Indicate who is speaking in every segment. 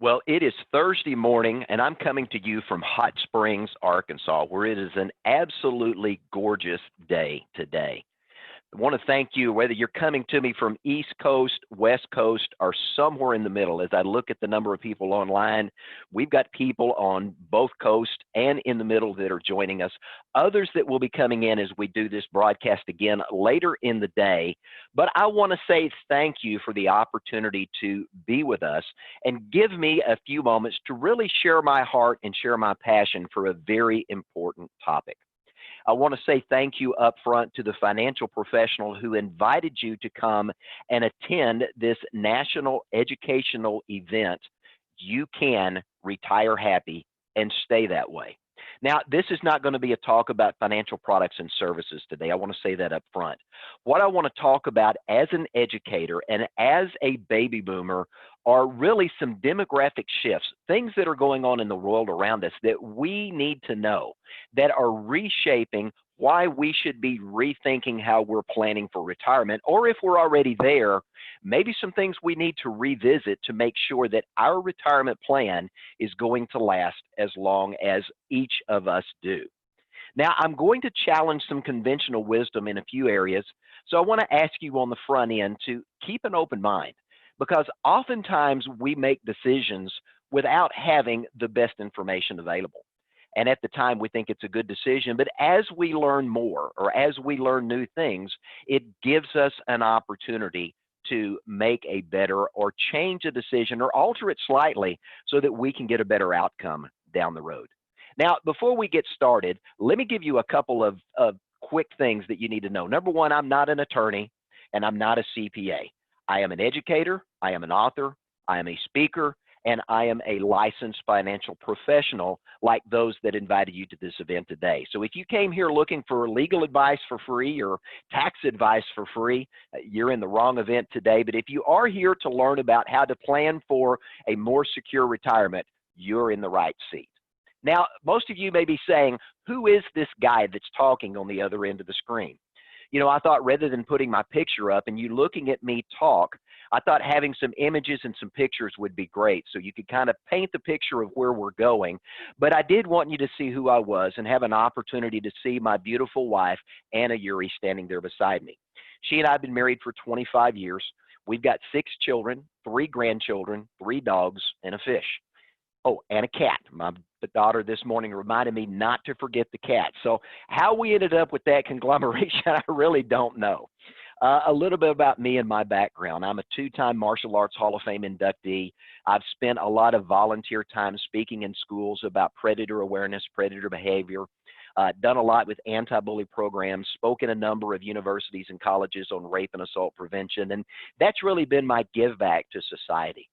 Speaker 1: Well, it is Thursday morning, and I'm coming to you from Hot Springs, Arkansas, where it is an absolutely gorgeous day today. I want to thank you, whether you're coming to me from East Coast, West Coast, or somewhere in the middle. As I look at the number of people online, we've got people on both coasts and in the middle that are joining us. Others that will be coming in as we do this broadcast again later in the day. But I want to say thank you for the opportunity to be with us and give me a few moments to really share my heart and share my passion for a very important topic. I want to say thank you up front to the financial professional who invited you to come and attend this national educational event. You can retire happy and stay that way. Now, this is not going to be a talk about financial products and services today. I want to say that up front. What I want to talk about as an educator and as a baby boomer are really some demographic shifts, things that are going on in the world around us that we need to know, that are reshaping why we should be rethinking how we're planning for retirement, or if we're already there, maybe some things we need to revisit to make sure that our retirement plan is going to last as long as each of us do. Now, I'm going to challenge some conventional wisdom in a few areas, so I want to ask you on the front end to keep an open mind, because oftentimes we make decisions without having the best information available. And at the time, we think it's a good decision. But as we learn more, or as we learn new things, it gives us an opportunity to make a better or change a decision or alter it slightly so that we can get a better outcome down the road. Now, before we get started, let me give you a couple of quick things that you need to know. Number one, I'm not an attorney and I'm not a CPA. I am an educator, I am an author, I am a speaker, and I am a licensed financial professional like those that invited you to this event today. So if you came here looking for legal advice for free or tax advice for free, you're in the wrong event today. But if you are here to learn about how to plan for a more secure retirement, you're in the right seat. Now, most of you may be saying, who is this guy that's talking on the other end of the screen? You know, I thought rather than putting my picture up and you looking at me talk, I thought having some images and some pictures would be great so you could kind of paint the picture of where we're going. But I did want you to see who I was and have an opportunity to see my beautiful wife, Anna Yuri, standing there beside me. She and I have been married for 25 years. We've got 6 children, 3 grandchildren, 3 dogs, and a fish. Oh, and a cat. My daughter this morning reminded me not to forget the cat. So how we ended up with that conglomeration, I really don't know. A little bit about me and my background. I'm a 2-time Martial Arts Hall of Fame inductee. I've spent a lot of volunteer time speaking in schools about predator awareness, predator behavior, done a lot with anti-bully programs, spoken a number of universities and colleges on rape and assault prevention, and that's really been my give back to society.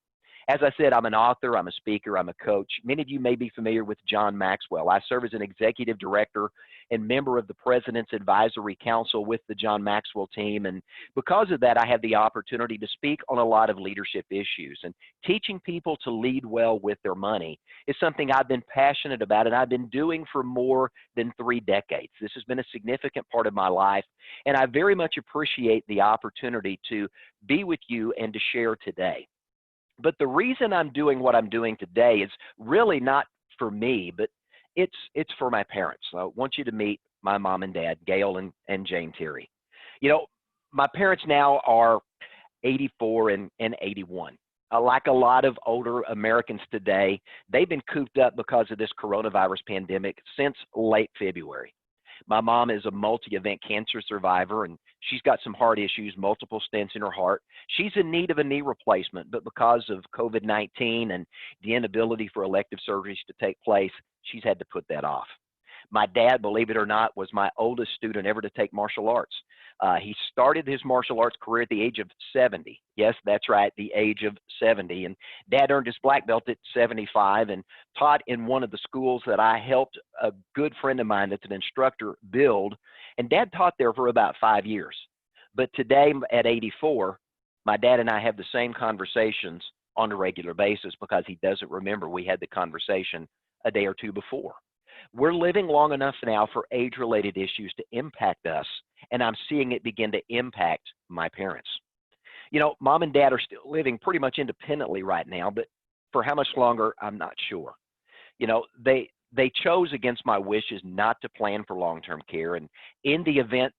Speaker 1: As I said, I'm an author, I'm a speaker, I'm a coach. Many of you may be familiar with John Maxwell. I serve as an executive director and member of the President's Advisory Council with the John Maxwell team. And because of that, I have the opportunity to speak on a lot of leadership issues. And teaching people to lead well with their money is something I've been passionate about and I've been doing for more than 3 decades. This has been a significant part of my life, and I very much appreciate the opportunity to be with you and to share today. But the reason I'm doing what I'm doing today is really not for me, but it's for my parents. So I want you to meet my mom and dad, Gail and Jane Terry. You know, my parents now are 84 and 81. Like a lot of older Americans today, they've been cooped up because of this coronavirus pandemic since late February. My mom is a multi-event cancer survivor, and she's got some heart issues, multiple stents in her heart. She's in need of a knee replacement, but because of COVID-19 and the inability for elective surgeries to take place, she's had to put that off. My dad, believe it or not, was my oldest student ever to take martial arts. He started his martial arts career at the age of 70. Yes, that's right, the age of 70. And Dad earned his black belt at 75 and taught in one of the schools that I helped a good friend of mine that's an instructor build. And Dad taught there for about 5 years. But today at 84, my dad and I have the same conversations on a regular basis because he doesn't remember we had the conversation a day or two before. We're living long enough now for age-related issues to impact us, and I'm seeing it begin to impact my parents. You know, Mom and Dad are still living pretty much independently right now, but For how much longer, I'm not sure. You know, they chose against my wishes not to plan for long-term care, and in the event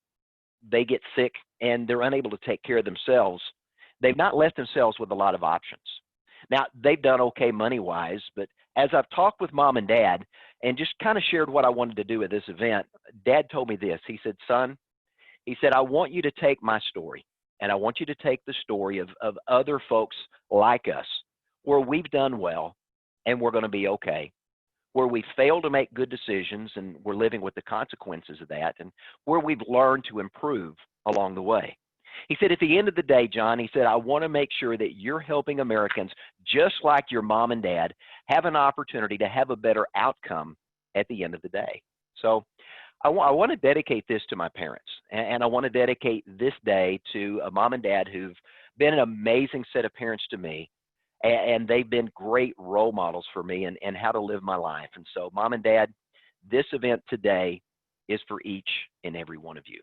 Speaker 1: they get sick and they're unable to take care of themselves, they've not left themselves with a lot of options. Now, they've done okay money-wise, but as I've talked with mom and dad and just kind of shared what I wanted to do at this event, dad told me this. He said, son, he said, I want you to take my story and I want you to take the story of other folks like us where we've done well and we're going to be okay, where we fail to make good decisions and we're living with the consequences of that, and where we've learned to improve along the way. He said, at the end of the day, John, he said, I want to make sure that you're helping Americans, just like your mom and dad, have an opportunity to have a better outcome at the end of the day. So I want to dedicate this to my parents, and I want to dedicate this day to a mom and dad who've been an amazing set of parents to me, and they've been great role models for me and how to live my life. And so, mom and dad, this event today is for each and every one of you.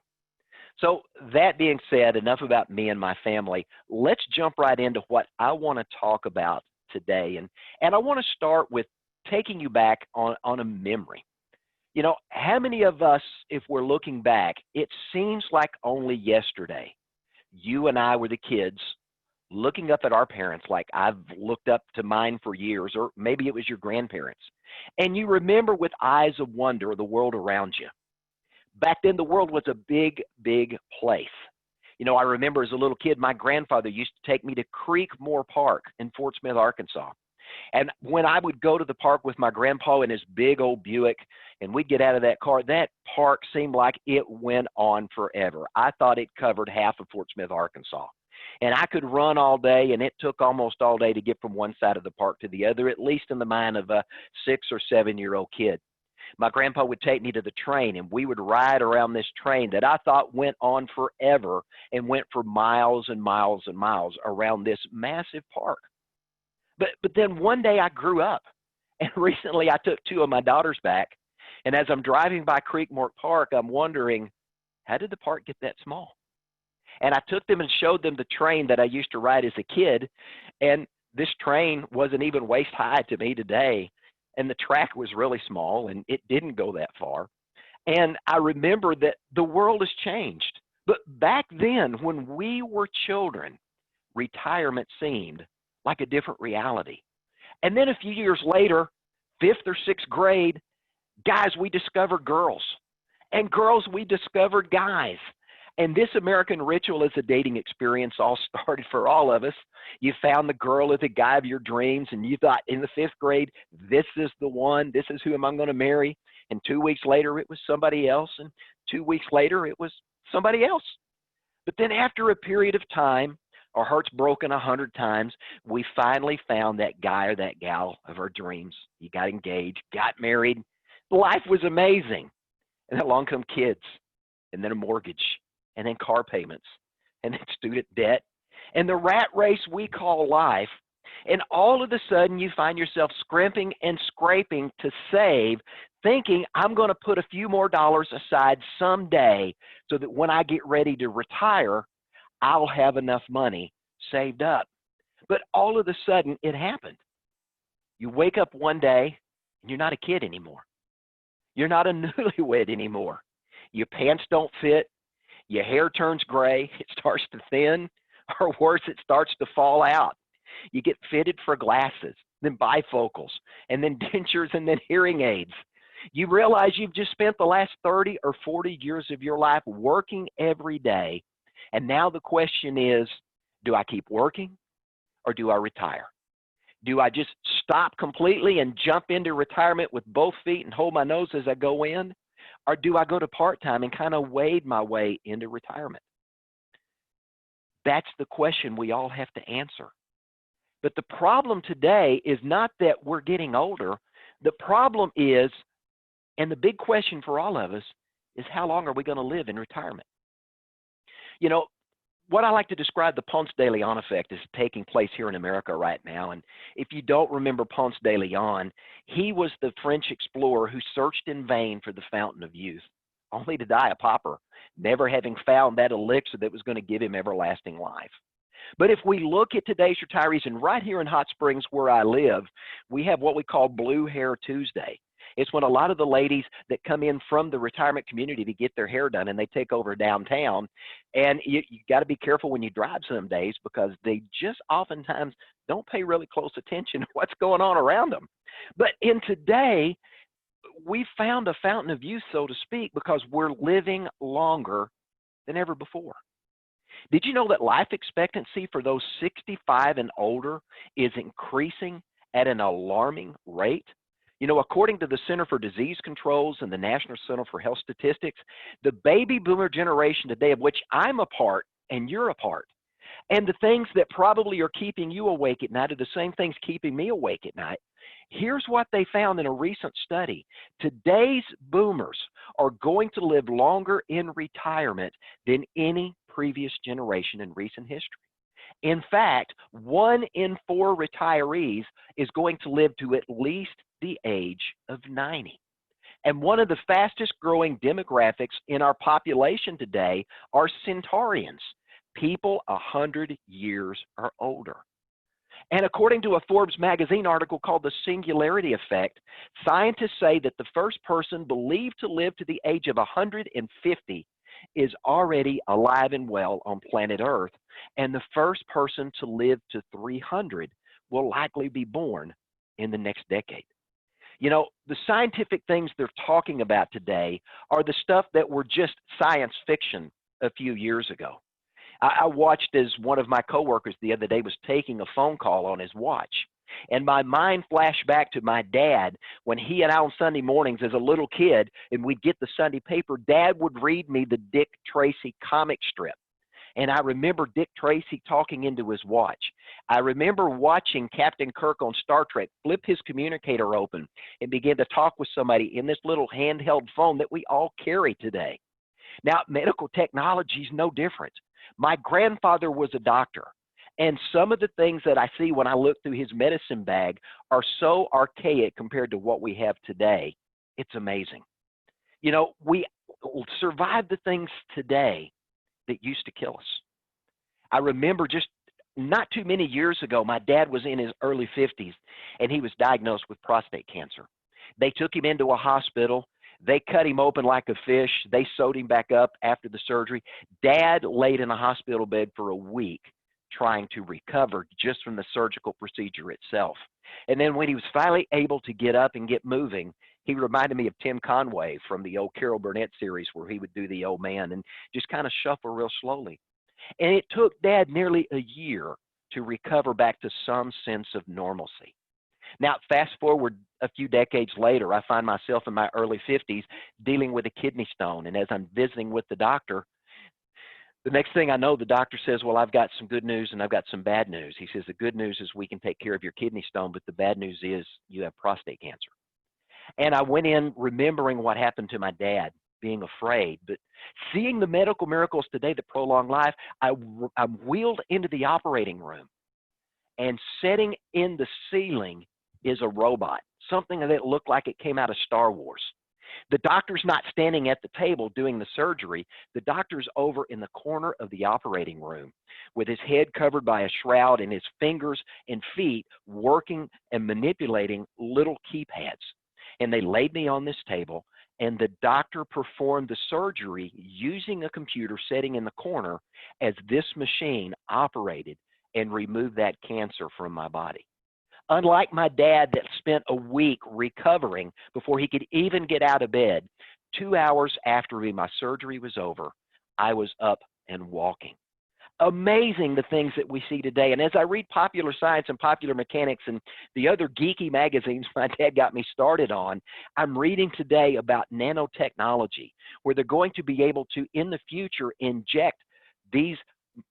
Speaker 1: So that being said, enough about me and my family. Let's jump right into what I want to talk about today. And I want to start with taking you back on a memory. You know, how many of us, if we're looking back, it seems like only yesterday, you and I were the kids looking up at our parents like I've looked up to mine for years, or maybe it was your grandparents. And you remember with eyes of wonder the world around you. Back then, the world was a big, big place. You know, I remember as a little kid, my grandfather used to take me to Creekmore Park in Fort Smith, Arkansas. And when I would go to the park with my grandpa in his big old Buick, and we'd get out of that car, that park seemed like it went on forever. I thought it covered half of Fort Smith, Arkansas. And I could run all day, and it took almost all day to get from one side of the park to the other, at least in the mind of a 6 or 7-year-old kid. My grandpa would take me to the train, and we would ride around this train that I thought went on forever and went for miles and miles and miles around this massive park. But then one day I grew up, and recently I took 2 of my daughters back, and as I'm driving by Creekmore Park, I'm wondering, how did the park get that small? And I took them and showed them the train that I used to ride as a kid, and this train wasn't even waist high to me today, and the track was really small, and it didn't go that far. And I remember that the world has changed. But back then, when we were children, retirement seemed like a different reality. And then a few years later, 5th or 6th grade, guys, we discovered girls. And girls, we discovered guys. And this American ritual as a dating experience all started for all of us. You found the girl or the guy of your dreams, and you thought in the 5th grade, this is the one, this is who I'm going to marry. And 2 weeks later, it was somebody else. And 2 weeks later, it was somebody else. But then after a period of time, our hearts broken 100 times, we finally found that guy or that gal of our dreams. You got engaged, got married. Life was amazing. And then along come kids, and then a mortgage, and then car payments, and then student debt, and the rat race we call life. And all of a sudden, you find yourself scrimping and scraping to save, thinking, I'm going to put a few more dollars aside someday so that when I get ready to retire, I'll have enough money saved up. But all of a sudden, it happened. You wake up one day, and you're not a kid anymore. You're not a newlywed anymore. Your pants don't fit. Your hair turns gray. It starts to thin. Or worse, it starts to fall out. You get fitted for glasses, then bifocals, and then dentures, and then hearing aids. You realize you've just spent the last 30 or 40 years of your life working every day. And now the question is, do I keep working or do I retire? Do I just stop completely and jump into retirement with both feet and hold my nose as I go in? Or do I go to part-time and kind of wade my way into retirement? That's the question we all have to answer. But the problem today is not that we're getting older. The problem is, and the big question for all of us, is how long are we going to live in retirement? You know, what I like to describe the Ponce de Leon effect is taking place here in America right now. And if you don't remember Ponce de Leon, he was the French explorer who searched in vain for the fountain of youth, only to die a pauper, never having found that elixir that was going to give him everlasting life. But if we look at today's retirees, and right here in Hot Springs where I live, we have what we call Blue Hair Tuesday. It's when a lot of the ladies that come in from the retirement community to get their hair done, and they take over downtown. And you got to be careful when you drive some days, because they just oftentimes don't pay really close attention to what's going on around them. But in today, we found a fountain of youth, so to speak, because we're living longer than ever before. Did you know that life expectancy for those 65 and older is increasing at an alarming rate? You know, according to the Center for Disease Controls and the National Center for Health Statistics, the baby boomer generation today, of which I'm a part and you're a part, and the things that probably are keeping you awake at night are the same things keeping me awake at night. Here's what they found in a recent study. Today's boomers are going to live longer in retirement than any previous generation in recent history. In fact, 1 in 4 retirees is going to live to at least the age of 90. And one of the fastest growing demographics in our population today are centenarians, people 100 years or older. And according to a Forbes magazine article called The Singularity Effect, scientists say that the first person believed to live to the age of 150 is already alive and well on planet Earth, and the first person to live to 300 will likely be born in the next decade. You know, the scientific things they're talking about today are the stuff that were just science fiction a few years ago. I watched as one of my coworkers the other day was taking a phone call on his watch, and my mind flashed back to my dad when he and I on Sunday mornings as a little kid, and we'd get the Sunday paper. Dad would read me the Dick Tracy comic strip, and I remember Dick Tracy talking into his watch. I remember watching Captain Kirk on Star Trek flip his communicator open and begin to talk with somebody in this little handheld phone that we all carry today. Now, medical technology is no different. My grandfather was a doctor, and some of the things that I see when I look through his medicine bag are so archaic compared to what we have today. It's amazing. You know, we survive the things today that used to kill us. I remember just not too many years ago, my dad was in his early 50s, and he was diagnosed with prostate cancer. They took him into a hospital. They cut him open like a fish. They sewed him back up after the surgery. Dad laid in a hospital bed for a week trying to recover just from the surgical procedure itself. And then when he was finally able to get up and get moving, he reminded me of Tim Conway from the old Carol Burnett series, where he would do the old man and just kind of shuffle real slowly. And it took Dad nearly a year to recover back to some sense of normalcy. Now, fast forward a few decades later, I find myself in my early 50s dealing with a kidney stone. And as I'm visiting with the doctor, the next thing I know, the doctor says, well, I've got some good news and I've got some bad news. He says, the good news is we can take care of your kidney stone, but the bad news is you have prostate cancer. And I went in remembering what happened to my dad, being afraid. But seeing the medical miracles today that prolong life, I'm wheeled into the operating room, and sitting in the ceiling is a robot, something that looked like it came out of Star Wars. The doctor's not standing at the table doing the surgery. The doctor's over in the corner of the operating room with his head covered by a shroud and his fingers and feet working and manipulating little keypads. And they laid me on this table, and the doctor performed the surgery using a computer sitting in the corner as this machine operated and removed that cancer from my body. Unlike my dad that spent a week recovering before he could even get out of bed, 2 hours after my surgery was over, I was up and walking. Amazing the things that we see today. And as I read Popular Science and Popular Mechanics and the other geeky magazines my dad got me started on, I'm reading today about nanotechnology, where they're going to be able to, in the future, inject these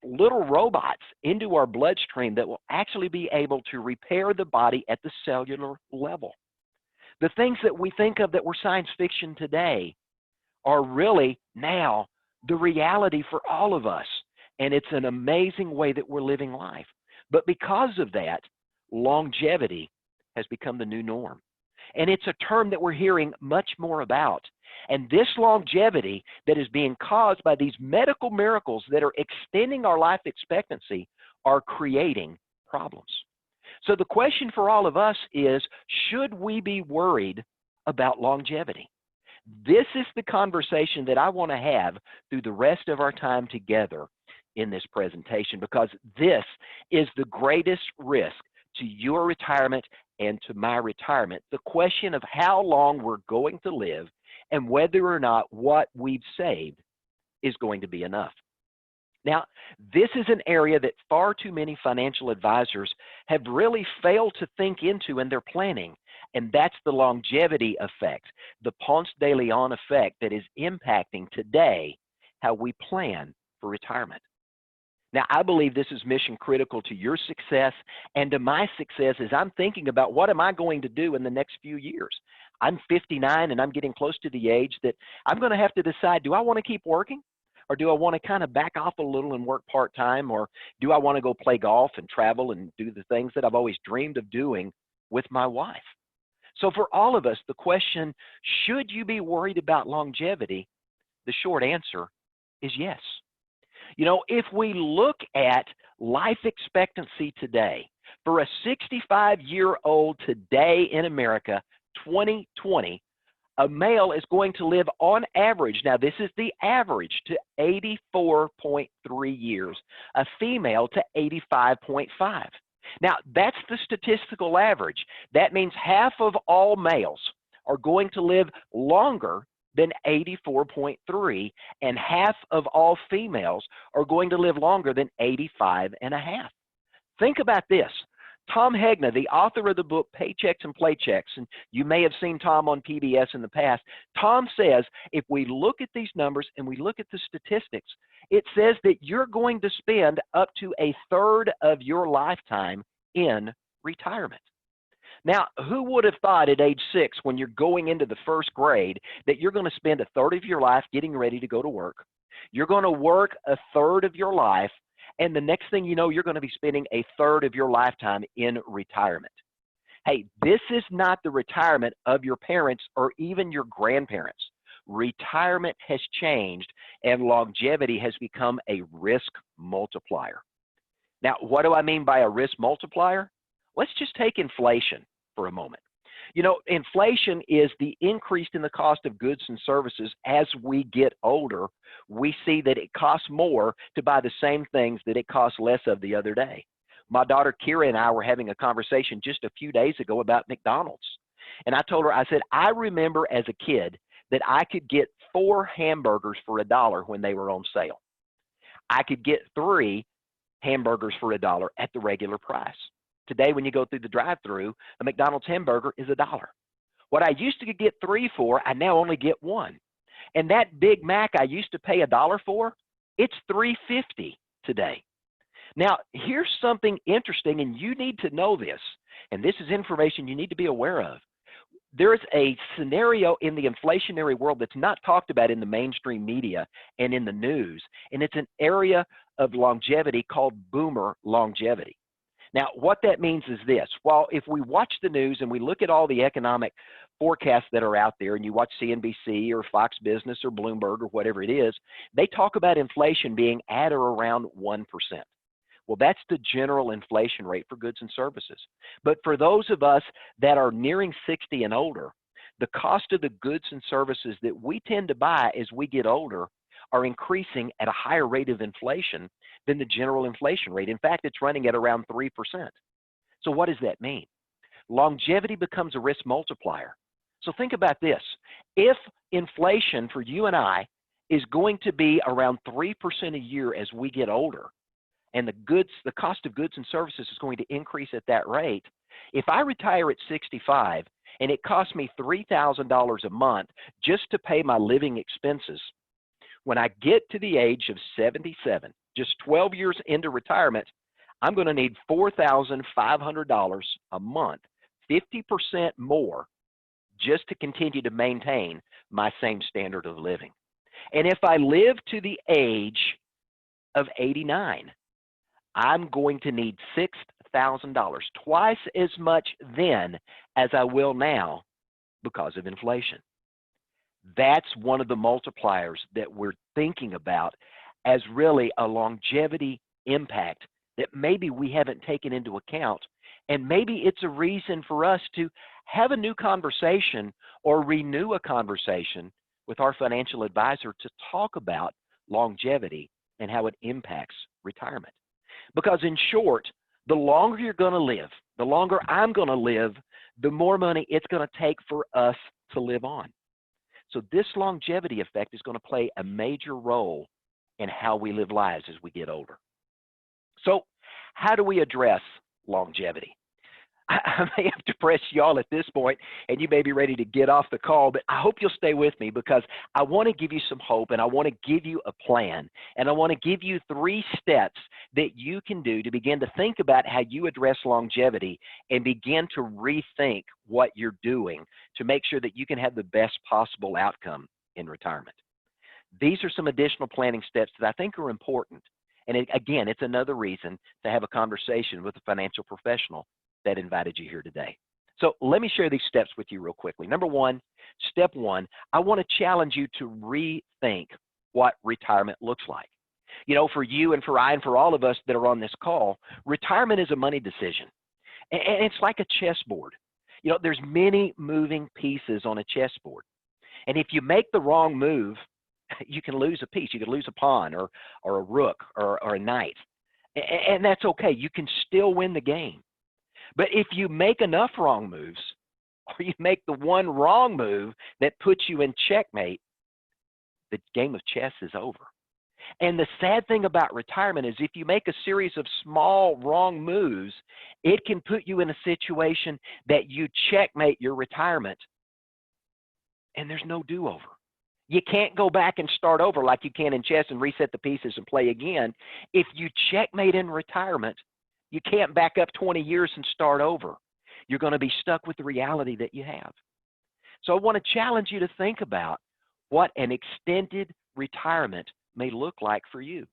Speaker 1: little robots into our bloodstream that will actually be able to repair the body at the cellular level. The things that we think of that were science fiction today are really now the reality for all of us. And it's an amazing way that we're living life. But because of that, longevity has become the new norm. And it's a term that we're hearing much more about. And this longevity that is being caused by these medical miracles that are extending our life expectancy are creating problems. So the question for all of us is, should we be worried about longevity? This is the conversation that I want to have through the rest of our time together in this presentation, because this is the greatest risk to your retirement and to my retirement. The question of how long we're going to live and whether or not what we've saved is going to be enough. Now, this is an area that far too many financial advisors have really failed to think into in their planning, and that's the longevity effect, the Ponce de Leon effect that is impacting today how we plan for retirement. Now, I believe this is mission critical to your success and to my success as I'm thinking about what am I going to do in the next few years. I'm 59 and I'm getting close to the age that I'm going to have to decide, do I want to keep working? Or do I want to kind of back off a little and work part-time? Or do I want to go play golf and travel and do the things that I've always dreamed of doing with my wife? So for all of us, the question, should you be worried about longevity? The short answer is yes. You know, if we look at life expectancy today, for a 65-year-old today in America, 2020, a male is going to live on average, now this is the average, to 84.3 years, a female to 85.5. Now, that's the statistical average. That means half of all males are going to live longer than 84.3, and half of all females are going to live longer than 85 and a half. Think about this. Tom Hegna, the author of the book Paychecks and Playchecks, and you may have seen Tom on PBS in the past, Tom says if we look at these numbers and we look at the statistics, it says that you're going to spend up to a third of your lifetime in retirement. Now, who would have thought at age 6, when you're going into the first grade, that you're going to spend a third of your life getting ready to go to work? You're going to work a third of your life, and the next thing you know, you're going to be spending a third of your lifetime in retirement. Hey, this is not the retirement of your parents or even your grandparents. Retirement has changed, and longevity has become a risk multiplier. Now, what do I mean by a risk multiplier? Let's just take inflation for a moment. You know, inflation is the increase in the cost of goods and services as we get older. We see that it costs more to buy the same things that it costs less of the other day. My daughter Kira and I were having a conversation just a few days ago about McDonald's. And I told her, I said, I remember as a kid that I could get 4 hamburgers for $1 when they were on sale. I could get 3 hamburgers for $1 at the regular price. Today, when you go through the drive-thru, a McDonald's hamburger is $1. What I used to get 3 for, I now only get 1. And that Big Mac I used to pay $1 for, it's $3.50 today. Now, here's something interesting, and you need to know this, and this is information you need to be aware of. There's a scenario in the inflationary world that's not talked about in the mainstream media and in the news, and it's an area of longevity called boomer longevity. Now, what that means is this. While if we watch the news and we look at all the economic forecasts that are out there, and you watch CNBC or Fox Business or Bloomberg or whatever it is, they talk about inflation being at or around 1%. Well, that's the general inflation rate for goods and services. But for those of us that are nearing 60 and older, the cost of the goods and services that we tend to buy as we get older are increasing at a higher rate of inflation than the general inflation rate. In fact, it's running at around 3%. So what does that mean? Longevity becomes a risk multiplier. So think about this. If inflation for you and I is going to be around 3% a year as we get older, and the cost of goods and services is going to increase at that rate, if I retire at 65 and it costs me $3,000 a month just to pay my living expenses, when I get to the age of 77, just 12 years into retirement, I'm going to need $4,500 a month, 50% more, just to continue to maintain my same standard of living. And if I live to the age of 89, I'm going to need $6,000, twice as much then as I will now because of inflation. That's one of the multipliers that we're thinking about as really a longevity impact that maybe we haven't taken into account. And maybe it's a reason for us to have a new conversation or renew a conversation with our financial advisor to talk about longevity and how it impacts retirement. Because in short, the longer you're going to live, the longer I'm going to live, the more money it's going to take for us to live on. So this longevity effect is going to play a major role in how we live lives as we get older. So how do we address longevity? I may have to press y'all at this point, and you may be ready to get off the call, but I hope you'll stay with me because I want to give you some hope, and I want to give you a plan, and I want to give you 3 steps that you can do to begin to think about how you address longevity and begin to rethink what you're doing to make sure that you can have the best possible outcome in retirement. These are some additional planning steps that I think are important. And again, it's another reason to have a conversation with a financial professional that invited you here today. So let me share these steps with you real quickly. Number one, step one, I want to challenge you to rethink what retirement looks like. You know, for you and for I and for all of us that are on this call, retirement is a money decision. And it's like a chessboard. You know, there's many moving pieces on a chessboard. And if you make the wrong move, you can lose a piece. You could lose a pawn or a rook or a knight. And that's okay. You can still win the game. But if you make enough wrong moves, or you make the one wrong move that puts you in checkmate, the game of chess is over. And the sad thing about retirement is if you make a series of small wrong moves, it can put you in a situation that you checkmate your retirement, and there's no do-over. You can't go back and start over like you can in chess and reset the pieces and play again. If you checkmate in retirement, you can't back up 20 years and start over. You're going to be stuck with the reality that you have. So I want to challenge you to think about what an extended retirement may look like for you.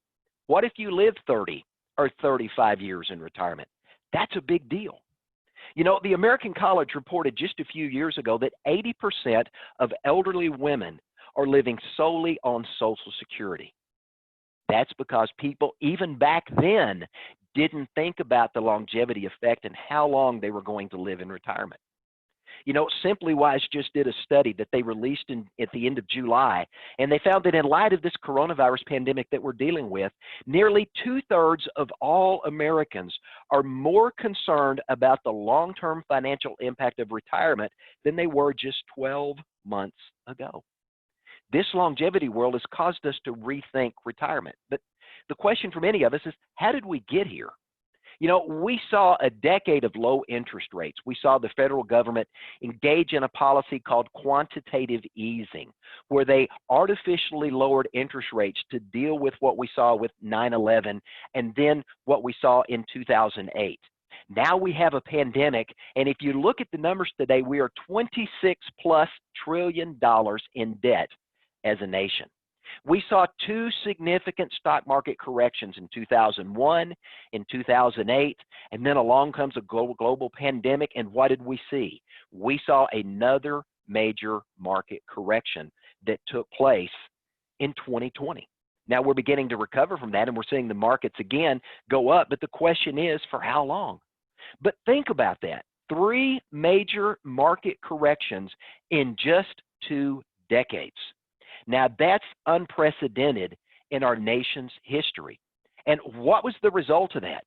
Speaker 1: What if you live 30 or 35 years in retirement? That's a big deal. You know, the American College reported just a few years ago that 80% of elderly women are living solely on Social Security. That's because people, even back then, didn't think about the longevity effect and how long they were going to live in retirement. You know, Simply Wise just did a study that they released at the end of July, and they found that in light of this coronavirus pandemic that we're dealing with, nearly 2/3 of all Americans are more concerned about the long-term financial impact of retirement than they were just 12 months ago. This longevity world has caused us to rethink retirement. But the question for many of us is, how did we get here? You know, we saw a decade of low interest rates. We saw the federal government engage in a policy called quantitative easing, where they artificially lowered interest rates to deal with what we saw with 9/11 and then what we saw in 2008. Now we have a pandemic, and if you look at the numbers today, we are $26+ trillion in debt as a nation. We saw 2 significant stock market corrections in 2001, in 2008, and then along comes a global pandemic, and what did we see? We saw another major market correction that took place in 2020. Now we're beginning to recover from that, and we're seeing the markets again go up, but the question is, for how long? But think about that. 3 major market corrections in just 2 decades. Now, that's unprecedented in our nation's history. And what was the result of that?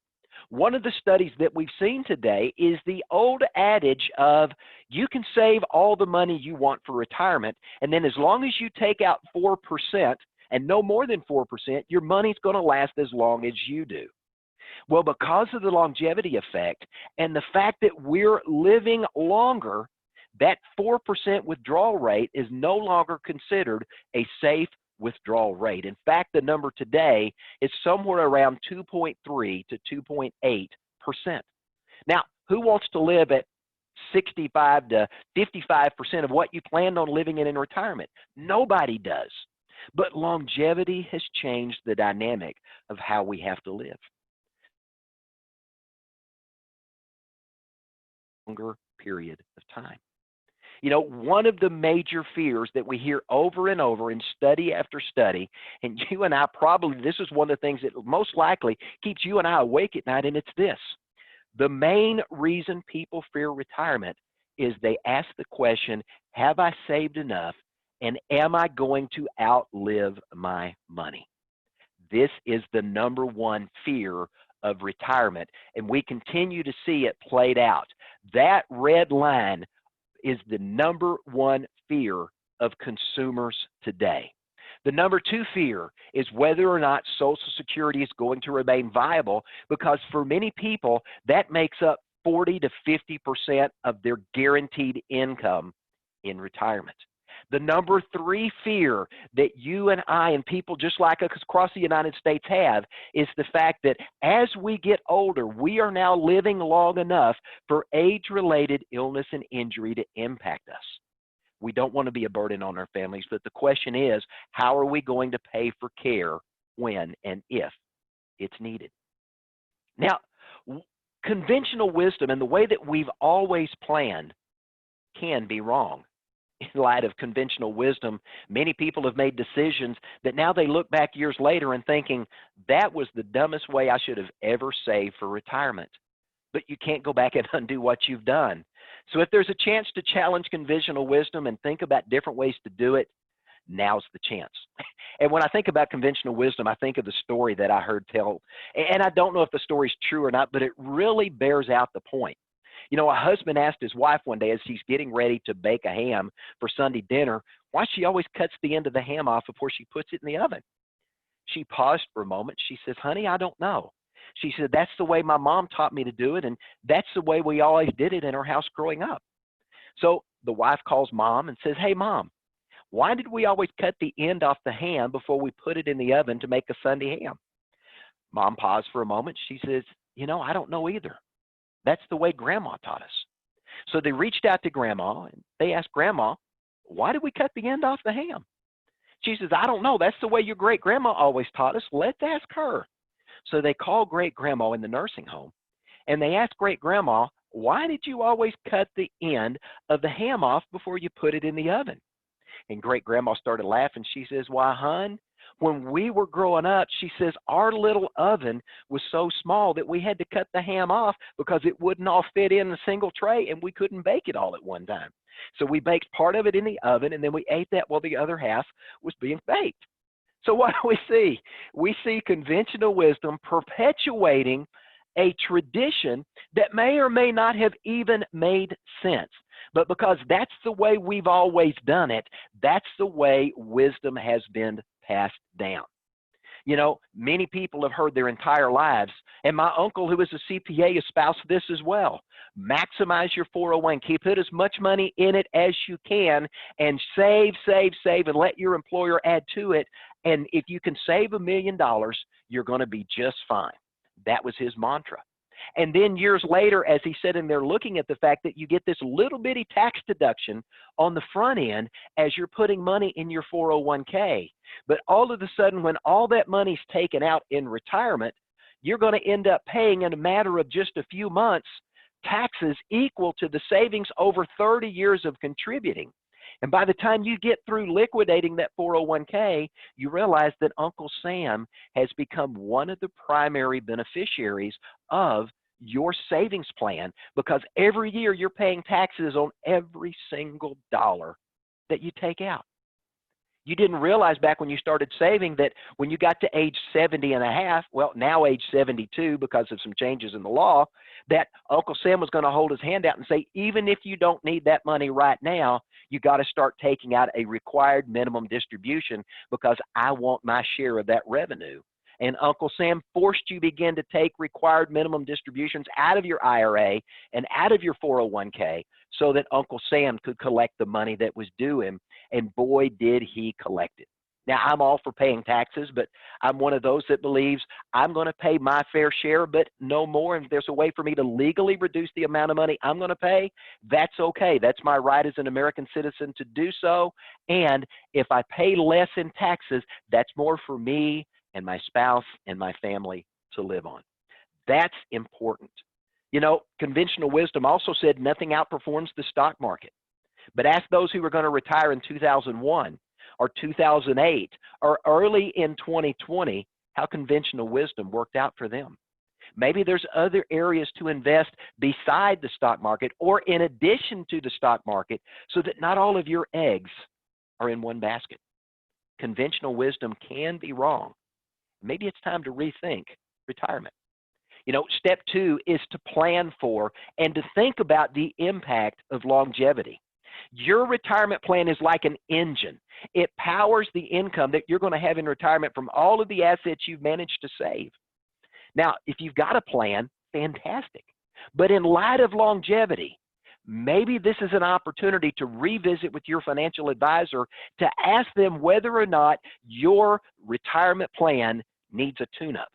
Speaker 1: One of the studies that we've seen today is the old adage of you can save all the money you want for retirement, and then as long as you take out 4% and no more than 4%, your money's going to last as long as you do. Well, because of the longevity effect and the fact that we're living longer, that 4% withdrawal rate is no longer considered a safe withdrawal rate. In fact, the number today is somewhere around 2.3 to 2.8%. Now, who wants to live at 65 to 55% of what you planned on living in retirement? Nobody does. But longevity has changed the dynamic of how we have to live. Longer period of time. You know, one of the major fears that we hear over and over in study after study, and you and I probably, this is one of the things that most likely keeps you and I awake at night, and it's this. The main reason people fear retirement is they ask the question, have I saved enough, and am I going to outlive my money? This is the number one fear of retirement, and we continue to see it played out. That red line is the number one fear of consumers today. The number two fear is whether or not Social Security is going to remain viable, because for many people, that makes up 40 to 50% of their guaranteed income in retirement. The number three fear that you and I and people just like us across the United States have is the fact that as we get older, we are now living long enough for age-related illness and injury to impact us. We don't want to be a burden on our families, but the question is, how are we going to pay for care when and if it's needed? Now, conventional wisdom and the way that we've always planned can be wrong. In light of conventional wisdom, many people have made decisions that now they look back years later and thinking, that was the dumbest way I should have ever saved for retirement. But you can't go back and undo what you've done. So if there's a chance to challenge conventional wisdom and think about different ways to do it, now's the chance. And when I think about conventional wisdom, I think of the story that I heard tell. And I don't know if the story's true or not, but it really bears out the point. You know, a husband asked his wife one day as he's getting ready to bake a ham for Sunday dinner, why she always cuts the end of the ham off before she puts it in the oven. She paused for a moment. She says, honey, I don't know. She said, that's the way my mom taught me to do it, and that's the way we always did it in our house growing up. So the wife calls mom and says, hey, mom, why did we always cut the end off the ham before we put it in the oven to make a Sunday ham? Mom paused for a moment. She says, you know, I don't know either. That's the way Grandma taught us. So they reached out to Grandma, and they asked Grandma, why did we cut the end off the ham? She says, I don't know. That's the way your great-grandma always taught us. Let's ask her. So they called great-grandma in the nursing home, and they asked great-grandma, why did you always cut the end of the ham off before you put it in the oven? And great-grandma started laughing. She says, why, hon, when we were growing up, she says, our little oven was so small that we had to cut the ham off because it wouldn't all fit in a single tray, and we couldn't bake it all at one time. So we baked part of it in the oven, and then we ate that while the other half was being baked. So what do we see? We see conventional wisdom perpetuating a tradition that may or may not have even made sense. But because that's the way we've always done it, that's the way wisdom has been passed down. You know, many people have heard their entire lives, and my uncle, who is a CPA, espoused this as well. Maximize your 401k, put as much money in it as you can, and save, and let your employer add to it. And if you can save $1 million, you're going to be just fine. That was his mantra. And then years later, as he said, and they're looking at the fact that you get this little bitty tax deduction on the front end as you're putting money in your 401k. But all of a sudden, when all that money's taken out in retirement, you're going to end up paying in a matter of just a few months taxes equal to the savings over 30 years of contributing. And by the time you get through liquidating that 401k, you realize that Uncle Sam has become one of the primary beneficiaries of your savings plan, because every year you're paying taxes on every single dollar that you take out. You didn't realize back when you started saving that when you got to age 70 and a half, well, now age 72 because of some changes in the law, that Uncle Sam was going to hold his hand out and say, even if you don't need that money right now, you got to start taking out a required minimum distribution because I want my share of that revenue. And Uncle Sam forced you begin to take required minimum distributions out of your IRA and out of your 401k so that Uncle Sam could collect the money that was due him. And boy, did he collect it. Now, I'm all for paying taxes, but I'm one of those that believes I'm going to pay my fair share, but no more. And if there's a way for me to legally reduce the amount of money I'm going to pay, that's okay. That's my right as an American citizen to do so. And if I pay less in taxes, that's more for me and my spouse and my family to live on. That's important. You know, conventional wisdom also said nothing outperforms the stock market. But ask those who were going to retire in 2001 or 2008 or early in 2020 how conventional wisdom worked out for them. Maybe there's other areas to invest beside the stock market or in addition to the stock market so that not all of your eggs are in one basket. Conventional wisdom can be wrong. Maybe it's time to rethink retirement. Step 2 is to plan for and to think about the impact of longevity. Your retirement plan is like an engine. It powers the income that you're going to have in retirement from all of the assets you've managed to save. Now, if you've got a plan, fantastic. But in light of longevity, maybe this is an opportunity to revisit with your financial advisor to ask them whether or not your retirement plan needs a tune-up.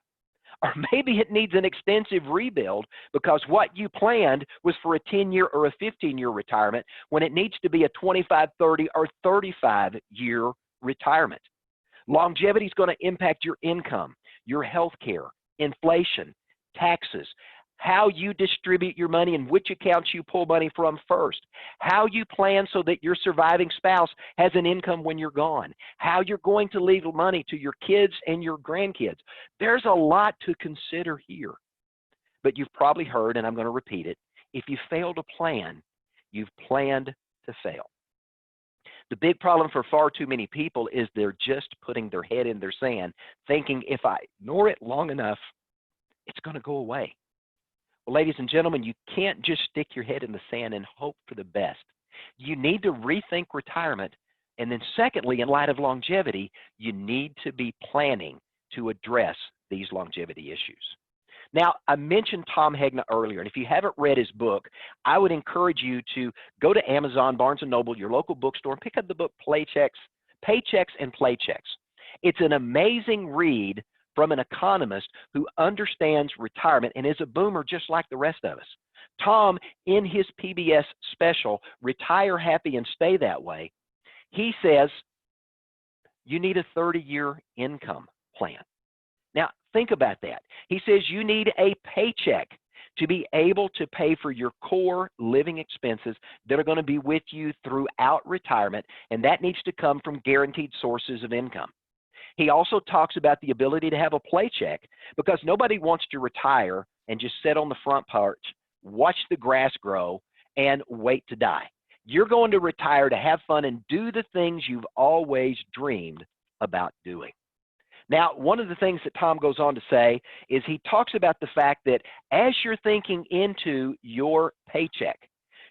Speaker 1: Or maybe it needs an extensive rebuild because what you planned was for a 10-year or a 15-year retirement when it needs to be a 25, 30, or 35-year retirement. Longevity is going to impact your income, your health care, inflation, taxes, how you distribute your money and which accounts you pull money from first, how you plan so that your surviving spouse has an income when you're gone, how you're going to leave money to your kids and your grandkids. There's a lot to consider here. But you've probably heard, and I'm going to repeat it, if you fail to plan, you've planned to fail. The big problem for far too many people is they're just putting their head in their sand, thinking if I ignore it long enough, it's going to go away. Well, ladies and gentlemen, you can't just stick your head in the sand and hope for the best. You need to rethink retirement. And then secondly, in light of longevity, you need to be planning to address these longevity issues. Now, I mentioned Tom Hegna earlier, and if you haven't read his book, I would encourage you to go to Amazon, Barnes & Noble, your local bookstore, and pick up the book Paychecks and Playchecks. It's an amazing read from an economist who understands retirement and is a boomer just like the rest of us. Tom, in his PBS special, Retire Happy and Stay That Way, he says you need a 30-year income plan. Now, think about that. He says you need a paycheck to be able to pay for your core living expenses that are going to be with you throughout retirement, and that needs to come from guaranteed sources of income. He also talks about the ability to have a paycheck because nobody wants to retire and just sit on the front porch, watch the grass grow, and wait to die. You're going to retire to have fun and do the things you've always dreamed about doing. Now, one of the things that Tom goes on to say is he talks about the fact that as you're thinking into your paycheck,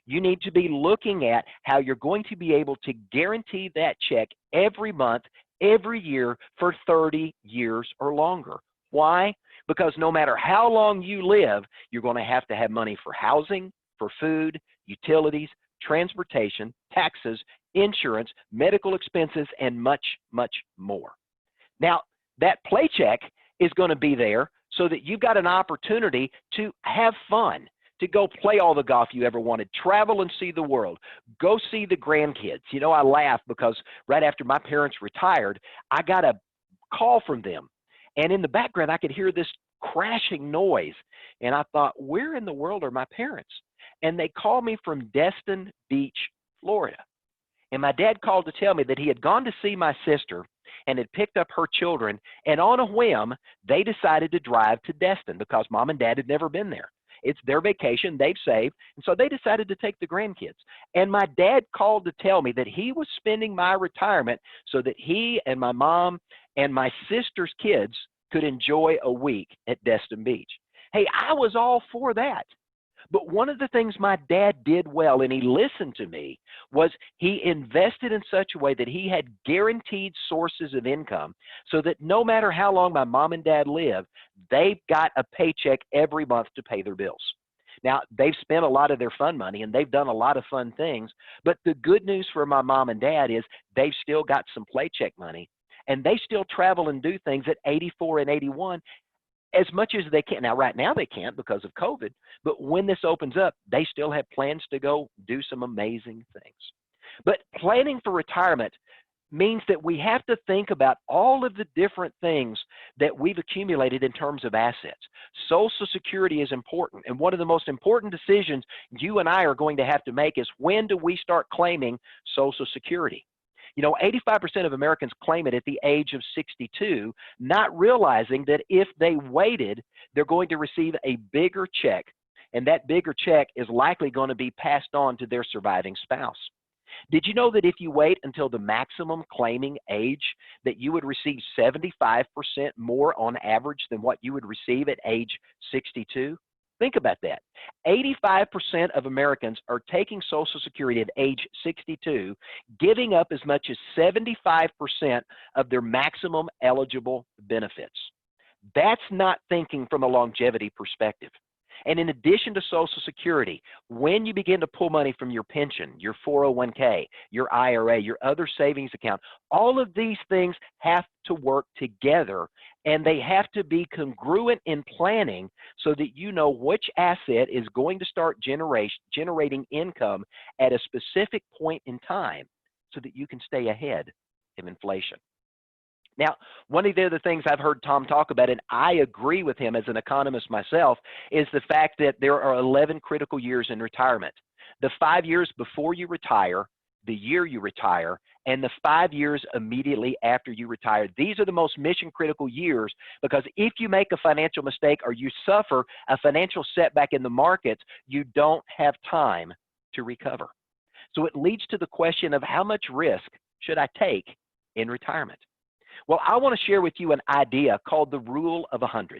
Speaker 1: you need to be looking at how you're going to be able to guarantee that check every month, every year for 30 years or longer. Why? Because no matter how long you live, you're going to have money for housing, for food, utilities, transportation, taxes, insurance, medical expenses, and much, much more. Now, that paycheck is going to be there so that you've got an opportunity to have fun, to go play all the golf you ever wanted, travel and see the world, go see the grandkids. I laugh because right after my parents retired, I got a call from them. And in the background, I could hear this crashing noise. And I thought, where in the world are my parents? And they called me from Destin Beach, Florida. And my dad called to tell me that he had gone to see my sister and had picked up her children. And on a whim, they decided to drive to Destin because mom and dad had never been there. It's their vacation, they've saved, and so they decided to take the grandkids. And my dad called to tell me that he was spending my retirement so that he and my mom and my sister's kids could enjoy a week at Destin Beach. Hey, I was all for that. But one of the things my dad did well, and he listened to me, was he invested in such a way that he had guaranteed sources of income so that no matter how long my mom and dad live, they've got a paycheck every month to pay their bills. Now, they've spent a lot of their fun money and they've done a lot of fun things, but the good news for my mom and dad is they've still got some paycheck money and they still travel and do things at 84 and 81 as much as they can. Now, right now they can't because of COVID, but when this opens up, they still have plans to go do some amazing things. But planning for retirement means that we have to think about all of the different things that we've accumulated in terms of assets. Social Security is important, and one of the most important decisions you and I are going to have to make is, when do we start claiming Social Security? 85% of Americans claim it at the age of 62, not realizing that if they waited, they're going to receive a bigger check, and that bigger check is likely going to be passed on to their surviving spouse. Did you know that if you wait until the maximum claiming age, that you would receive 75% more on average than what you would receive at age 62? Think about that. 85% of Americans are taking Social Security at age 62, giving up as much as 75% of their maximum eligible benefits. That's not thinking from a longevity perspective. And in addition to Social Security, when you begin to pull money from your pension, your 401k, your IRA, your other savings account, all of these things have to work together, and they have to be congruent in planning so that you know which asset is going to start generating income at a specific point in time so that you can stay ahead of inflation. Now, one of the other things I've heard Tom talk about, and I agree with him as an economist myself, is the fact that there are 11 critical years in retirement. The 5 years before you retire, the year you retire, and the 5 years immediately after you retire. These are the most mission critical years, because if you make a financial mistake or you suffer a financial setback in the markets, you don't have time to recover. So it leads to the question of, how much risk should I take in retirement? Well, I want to share with you an idea called the Rule of 100.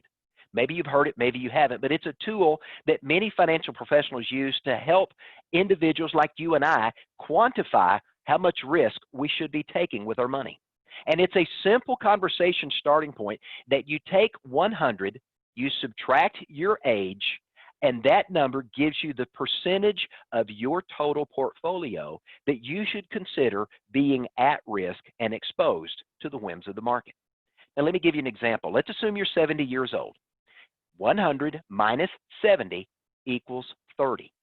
Speaker 1: Maybe you've heard it, maybe you haven't, but it's a tool that many financial professionals use to help individuals like you and I quantify how much risk we should be taking with our money. And it's a simple conversation starting point that you take 100, you subtract your age, and that number gives you the percentage of your total portfolio that you should consider being at risk and exposed to the whims of the market. Now, let me give you an example. Let's assume you're 70 years old. 100 minus 70 equals 30.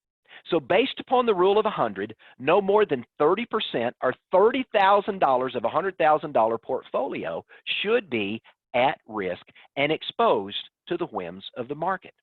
Speaker 1: So based upon the rule of 100, no more than 30% or $30,000 of a $100,000 portfolio should be at risk and exposed to the whims of the market.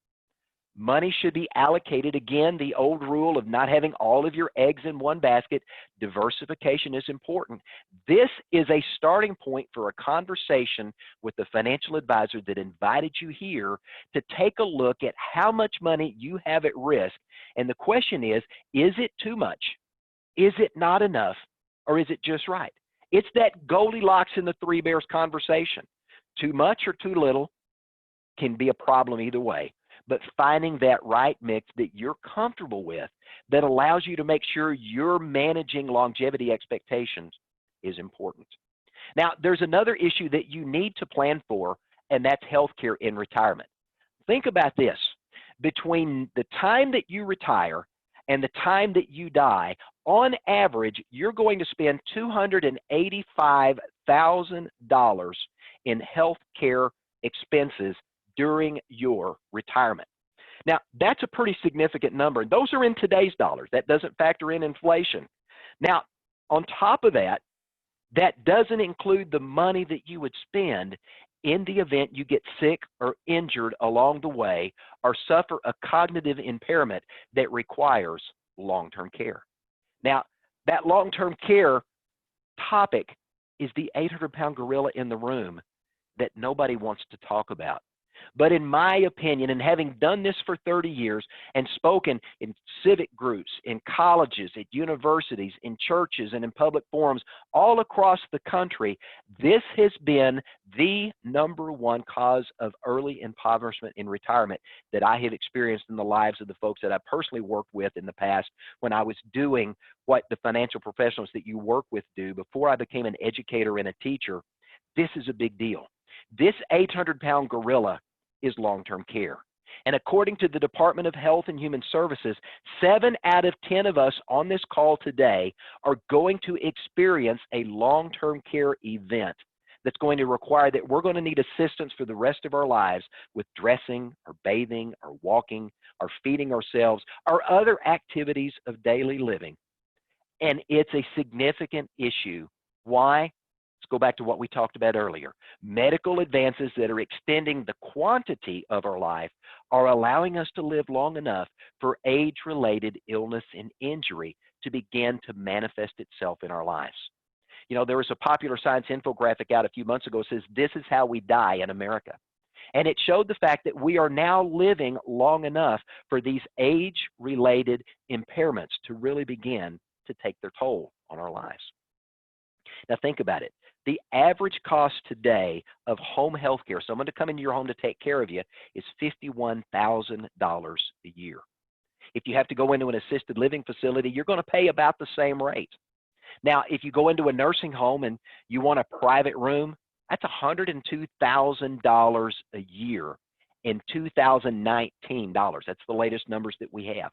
Speaker 1: Money should be allocated, again, the old rule of not having all of your eggs in one basket. Diversification is important. This is a starting point for a conversation with the financial advisor that invited you here to take a look at how much money you have at risk. And the question is it too much? Is it not enough? Or is it just right? It's that Goldilocks and the Three Bears conversation. Too much or too little can be a problem either way. But finding that right mix that you're comfortable with, that allows you to make sure you're managing longevity expectations, is important. Now, there's another issue that you need to plan for, and that's healthcare in retirement. Think about this. Between the time that you retire and the time that you die, on average, you're going to spend $285,000 in healthcare expenses during your retirement. Now, that's a pretty significant number. Those are in today's dollars. That doesn't factor in inflation. Now, on top of that, that doesn't include the money that you would spend in the event you get sick or injured along the way or suffer a cognitive impairment that requires long-term care. Now, that long-term care topic is the 800-pound gorilla in the room that nobody wants to talk about. But in my opinion, and having done this for 30 years and spoken in civic groups, in colleges, at universities, in churches, and in public forums all across the country, this has been the number one cause of early impoverishment in retirement that I have experienced in the lives of the folks that I personally worked with in the past when I was doing what the financial professionals that you work with do. Before I became an educator and a teacher, this is a big deal. This 800-pound gorilla is long-term care. And according to the Department of Health and Human Services, 7 out of 10 of us on this call today are going to experience a long-term care event that's going to require that we're going to need assistance for the rest of our lives with dressing or bathing or walking or feeding ourselves or other activities of daily living. And it's a significant issue Why? Let's go back to what we talked about earlier. Medical advances that are extending the quantity of our life are allowing us to live long enough for age-related illness and injury to begin to manifest itself in our lives. You know, there was a popular science infographic out a few months ago that says, "This is how we die in America." And it showed the fact that we are now living long enough for these age-related impairments to really begin to take their toll on our lives. Now think about it. The average cost today of home health care, someone to come into your home to take care of you, is $51,000 a year. If you have to go into an assisted living facility, you're going to pay about the same rate. Now, if you go into a nursing home and you want a private room, that's $102,000 a year in 2019 dollars. That's the latest numbers that we have.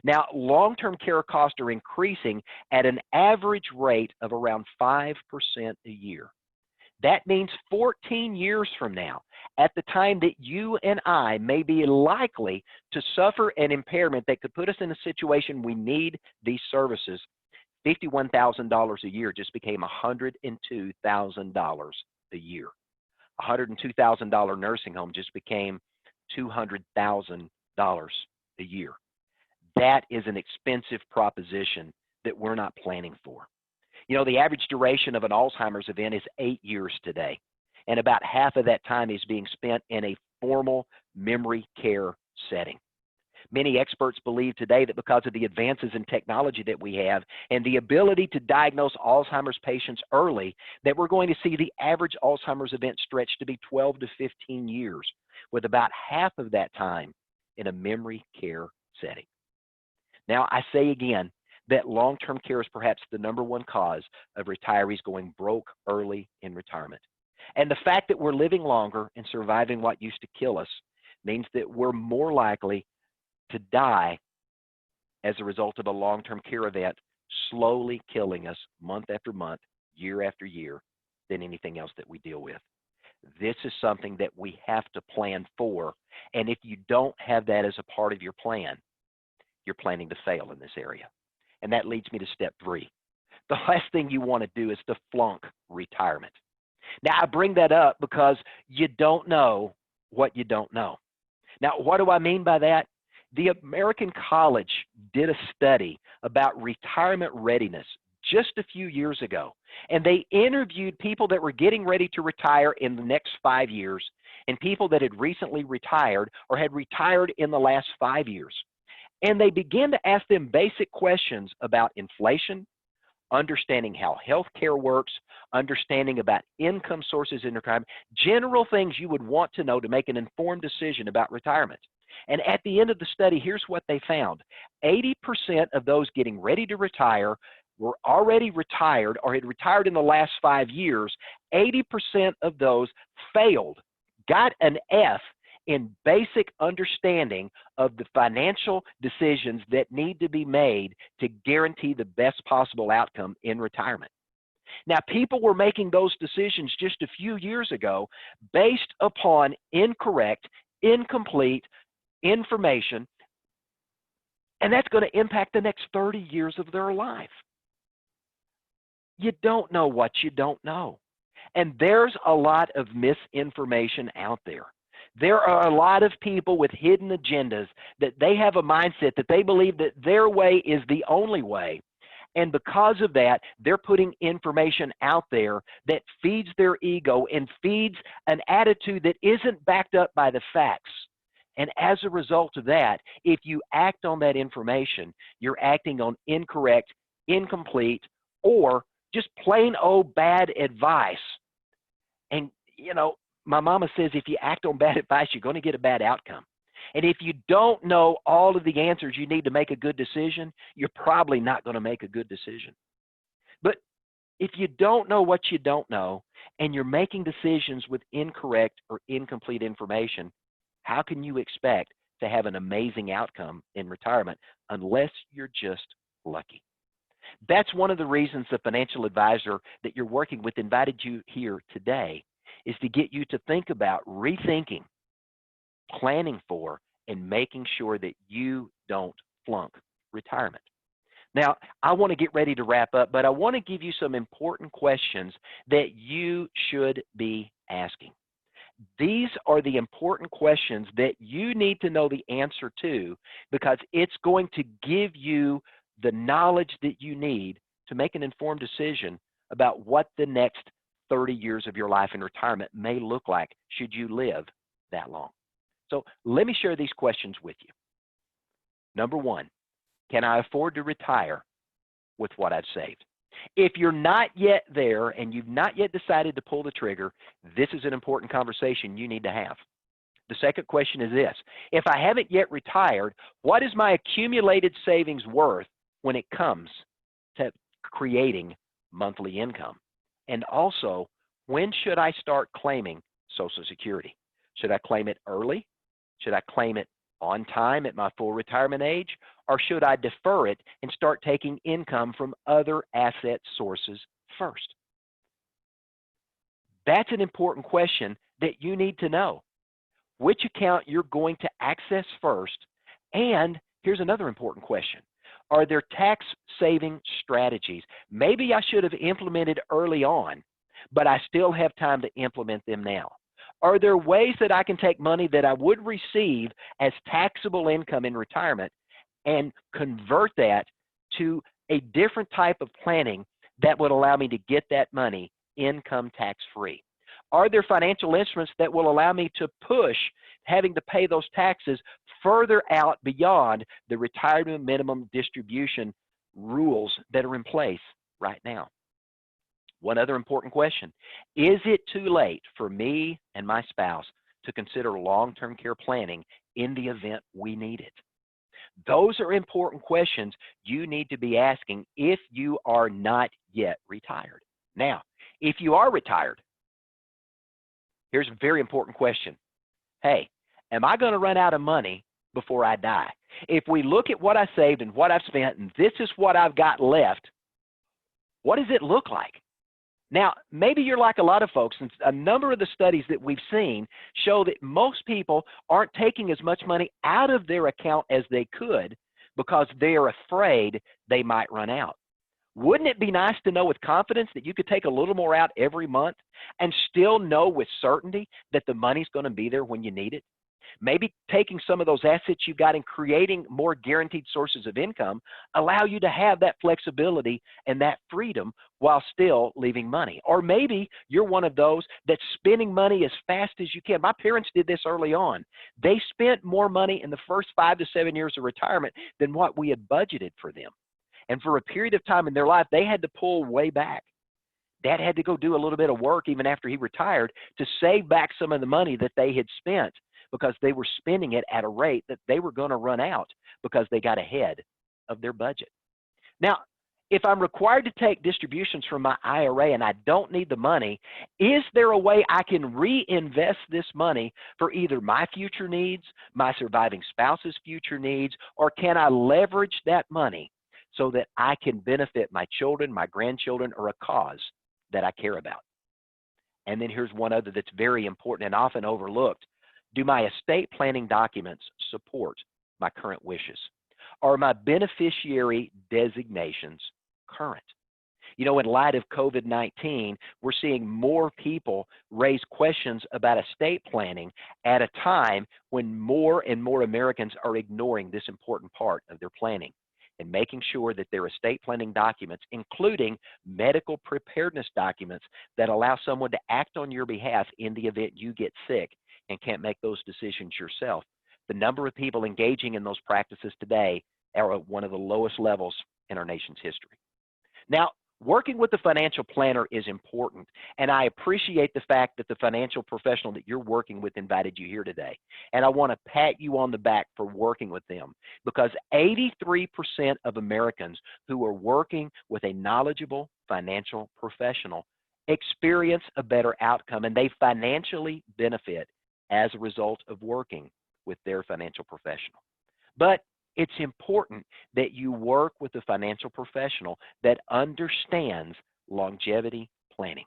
Speaker 1: Now, long-term care costs are increasing at an average rate of around 5% a year. That means 14 years from now, at the time that you and I may be likely to suffer an impairment that could put us in a situation we need these services, $51,000 a year just became $102,000 a year. A $102,000 nursing home just became $200,000 a year. That is an expensive proposition that we're not planning for. You know, the average duration of an Alzheimer's event is 8 years today, and about half of that time is being spent in a formal memory care setting. Many experts believe today that because of the advances in technology that we have and the ability to diagnose Alzheimer's patients early, that we're going to see the average Alzheimer's event stretch to be 12 to 15 years, with about half of that time in a memory care setting. Now, I say again that long-term care is perhaps the #1 cause of retirees going broke early in retirement. And the fact that we're living longer and surviving what used to kill us means that we're more likely to die as a result of a long-term care event slowly killing us month after month, year after year, than anything else that we deal with. This is something that we have to plan for, and if you don't have that as a part of your plan, you're planning to fail in this area. And that leads me to step 3. The last thing you want to do is to flunk retirement. Now, I bring that up because you don't know what you don't know. Now, what do I mean by that? The American College did a study about retirement readiness just a few years ago, and they interviewed people that were getting ready to retire in the next 5 years and people that had recently retired or had retired in the last 5 years. And they began to ask them basic questions about inflation, understanding how healthcare works, understanding about income sources in retirement, general things you would want to know to make an informed decision about retirement. And at the end of the study, here's what they found. 80% of those getting ready to retire were already retired or had retired in the last 5 years. 80% of those failed, got an F in basic understanding of the financial decisions that need to be made to guarantee the best possible outcome in retirement. Now, people were making those decisions just a few years ago based upon incorrect, incomplete information, and that's going to impact the next 30 years of their life. You don't know what you don't know. And there's a lot of misinformation out there. There are a lot of people with hidden agendas that they have a mindset that they believe that their way is the only way. And because of that, they're putting information out there that feeds their ego and feeds an attitude that isn't backed up by the facts. And as a result of that, if you act on that information, you're acting on incorrect, incomplete, or just plain old bad advice. And, you know, my mama says if you act on bad advice, you're going to get a bad outcome. And if you don't know all of the answers you need to make a good decision, you're probably not going to make a good decision. But if you don't know what you don't know, and you're making decisions with incorrect or incomplete information, how can you expect to have an amazing outcome in retirement unless you're just lucky? That's one of the reasons the financial advisor that you're working with invited you here today is to get you to think about rethinking, planning for, and making sure that you don't flunk retirement. Now, I want to get ready to wrap up, but I want to give you some important questions that you should be asking. These are the important questions that you need to know the answer to because it's going to give you the knowledge that you need to make an informed decision about what the next 30 years of your life in retirement may look like should you live that long. So let me share these questions with you. Number one, can I afford to retire with what I've saved? If you're not yet there and you've not yet decided to pull the trigger, this is an important conversation you need to have. The second question is this: if I haven't yet retired, what is my accumulated savings worth when it comes to creating monthly income? And also, when should I start claiming Social Security? Should I claim it early? Should I claim it on time at my full retirement age? Or should I defer it and start taking income from other asset sources first? That's an important question that you need to know. Which account you're going to access first, and here's another important question. Are there tax-saving strategies? Maybe I should have implemented early on, but I still have time to implement them now. Are there ways that I can take money that I would receive as taxable income in retirement and convert that to a different type of planning that would allow me to get that money income tax-free? Are there financial instruments that will allow me to push having to pay those taxes further out beyond the retirement minimum distribution rules that are in place right now? One other important question: is it too late for me and my spouse to consider long-term care planning in the event we need it? Those are important questions you need to be asking if you are not yet retired. Now, if you are retired, here's a very important question. Hey, am I going to run out of money before I die? If we look at what I saved and what I've spent, and this is what I've got left, what does it look like? Now, maybe you're like a lot of folks, and a number of the studies that we've seen show that most people aren't taking as much money out of their account as they could because they are afraid they might run out. Wouldn't it be nice to know with confidence that you could take a little more out every month and still know with certainty that the money's going to be there when you need it? Maybe taking some of those assets you've got and creating more guaranteed sources of income allow you to have that flexibility and that freedom while still leaving money. Or maybe you're one of those that's spending money as fast as you can. My parents did this early on. They spent more money in the first 5 to 7 years of retirement than what we had budgeted for them. And for a period of time in their life, they had to pull way back. Dad had to go do a little bit of work even after he retired to save back some of the money that they had spent because they were spending it at a rate that they were going to run out because they got ahead of their budget. Now, if I'm required to take distributions from my IRA and I don't need the money, is there a way I can reinvest this money for either my future needs, my surviving spouse's future needs, or can I leverage that money so that I can benefit my children, my grandchildren, or a cause that I care about? And then here's one other that's very important and often overlooked. Do my estate planning documents support my current wishes? Are my beneficiary designations current? You know, in light of COVID-19, we're seeing more people raise questions about estate planning at a time when more and more Americans are ignoring this important part of their planning and making sure that their estate planning documents, including medical preparedness documents that allow someone to act on your behalf in the event you get sick and can't make those decisions yourself. The number of people engaging in those practices today are at one of the lowest levels in our nation's history. Now, working with the financial planner is important, and I appreciate the fact that the financial professional that you're working with invited you here today. And I want to pat you on the back for working with them, because 83% of Americans who are working with a knowledgeable financial professional experience a better outcome, and they financially benefit as a result of working with their financial professional. But it's important that you work with a financial professional that understands longevity planning.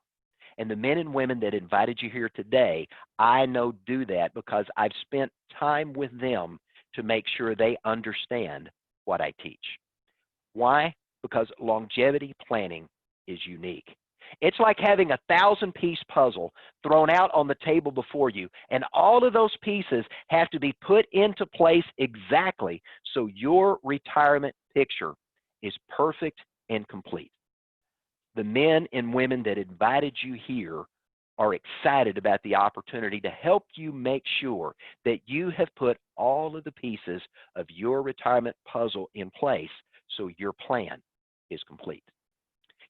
Speaker 1: And the men and women that invited you here today, I know do that because I've spent time with them to make sure they understand what I teach. Why? because longevity planning is unique. It's like having a 1,000-piece puzzle thrown out on the table before you, and all of those pieces have to be put into place exactly so your retirement picture is perfect and complete. The men and women that invited you here are excited about the opportunity to help you make sure that you have put all of the pieces of your retirement puzzle in place so your plan is complete.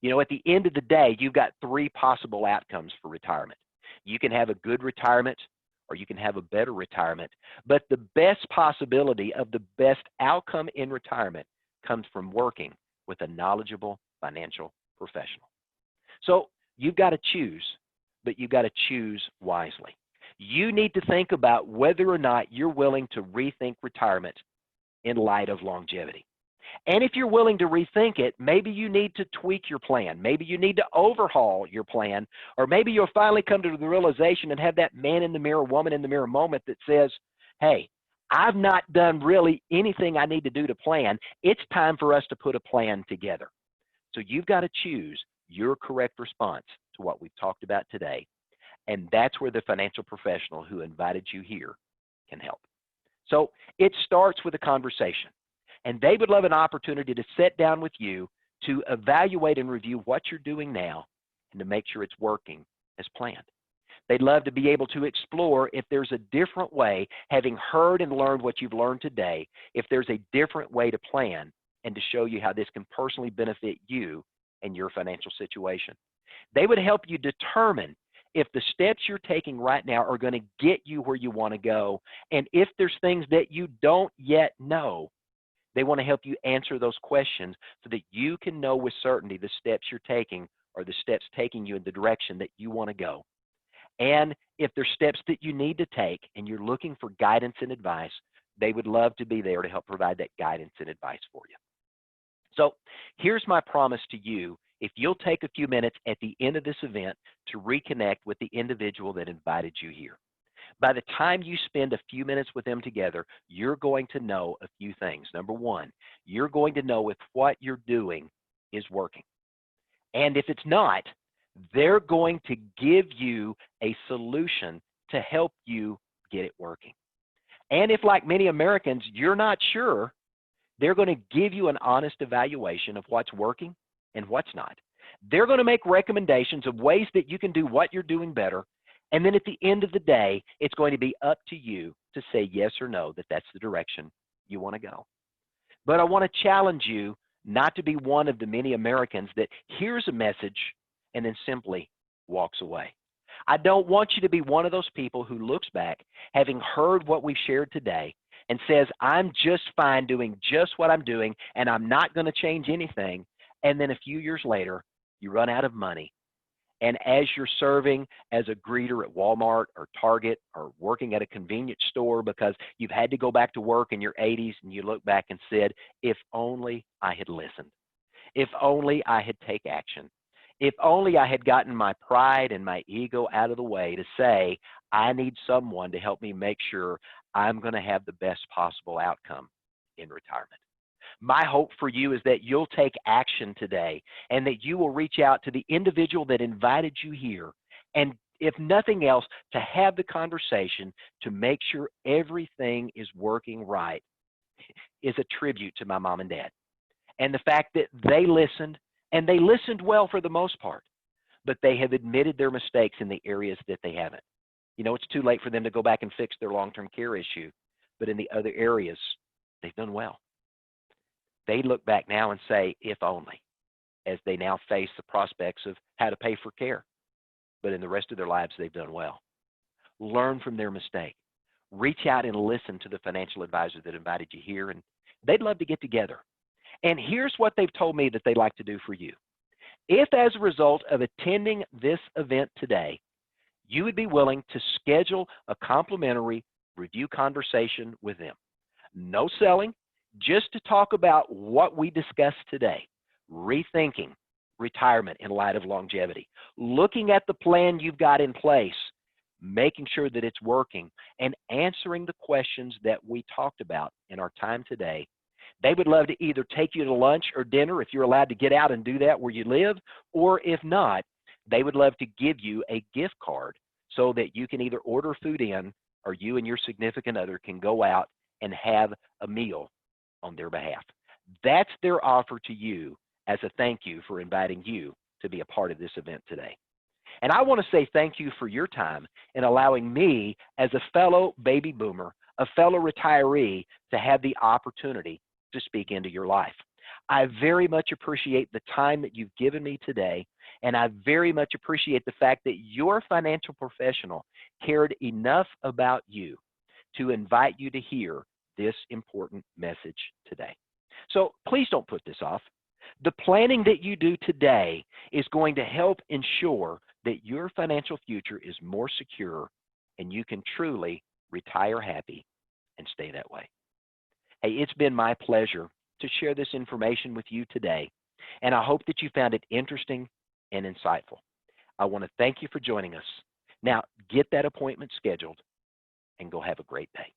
Speaker 1: You know, at the end of the day, you've got three possible outcomes for retirement. You can have a good retirement or you can have a better retirement, but the best possibility of the best outcome in retirement comes from working with a knowledgeable financial professional. So you've got to choose, but you've got to choose wisely. You need to think about whether or not you're willing to rethink retirement in light of longevity. And if you're willing to rethink it, maybe you need to tweak your plan. Maybe you need to overhaul your plan, or maybe you'll finally come to the realization and have that man in the mirror, woman in the mirror moment that says, hey, I've not done really anything I need to do to plan. It's time for us to put a plan together. So you've got to choose your correct response to what we've talked about today. And that's where the financial professional who invited you here can help. So it starts with a conversation. And they would love an opportunity to sit down with you to evaluate and review what you're doing now and to make sure it's working as planned. They'd love to be able to explore if there's a different way, having heard and learned what you've learned today, if there's a different way to plan and to show you how this can personally benefit you and your financial situation. They would help you determine if the steps you're taking right now are going to get you where you want to go, and if there's things that you don't yet know. They want to help you answer those questions so that you can know with certainty the steps you're taking are the steps taking you in the direction that you want to go. And if there's steps that you need to take and you're looking for guidance and advice, they would love to be there to help provide that guidance and advice for you. So here's my promise to you. If you'll take a few minutes at the end of this event to reconnect with the individual that invited you here. By the time you spend a few minutes with them together, you're going to know a few things. Number one, you're going to know if what you're doing is working. And if it's not, they're going to give you a solution to help you get it working. And if, like many Americans, you're not sure, they're going to give you an honest evaluation of what's working and what's not. They're going to make recommendations of ways that you can do what you're doing better. And then at the end of the day, it's going to be up to you to say yes or no, that that's the direction you want to go. But I want to challenge you not to be one of the many Americans that hears a message and then simply walks away. I don't want you to be one of those people who looks back, having heard what we've shared today, and says, I'm just fine doing just what I'm doing, and I'm not going to change anything. And then a few years later, you run out of money. And as you're serving as a greeter at Walmart or Target or working at a convenience store because you've had to go back to work in your 80s, and you look back and said, if only I had listened. If only I had taken action. If only I had gotten my pride and my ego out of the way to say, I need someone to help me make sure I'm going to have the best possible outcome in retirement. My hope for you is that you'll take action today and that you will reach out to the individual that invited you here, and if nothing else, to have the conversation to make sure everything is working right is a tribute to my mom and dad. And the fact that they listened, and they listened well for the most part, but they have admitted their mistakes in the areas that they haven't. You know, it's too late for them to go back and fix their long-term care issue, but in the other areas, they've done well. They look back now and say, if only, as they now face the prospects of how to pay for care. But in the rest of their lives, they've done well. Learn from their mistake. Reach out and listen to the financial advisor that invited you here, and they'd love to get together. And here's what they've told me that they'd like to do for you. If, as a result of attending this event today, you would be willing to schedule a complimentary review conversation with them. No selling, just to talk about what we discussed today, rethinking retirement in light of longevity, looking at the plan you've got in place, making sure that it's working, and answering the questions that we talked about in our time today. They would love to either take you to lunch or dinner if you're allowed to get out and do that where you live, or if not, they would love to give you a gift card so that you can either order food in or you and your significant other can go out and have a meal on their behalf. That's their offer to you as a thank you for inviting you to be a part of this event today. And I want to say thank you for your time in allowing me, as a fellow baby boomer, a fellow retiree, to have the opportunity to speak into your life. I very much appreciate the time that you've given me today, and I very much appreciate the fact that your financial professional cared enough about you to invite you to hear this important message today. So please don't put this off. The planning that you do today is going to help ensure that your financial future is more secure and you can truly retire happy and stay that way. Hey, it's been my pleasure to share this information with you today, and I hope that you found it interesting and insightful. I want to thank you for joining us. Now, get that appointment scheduled and go have a great day.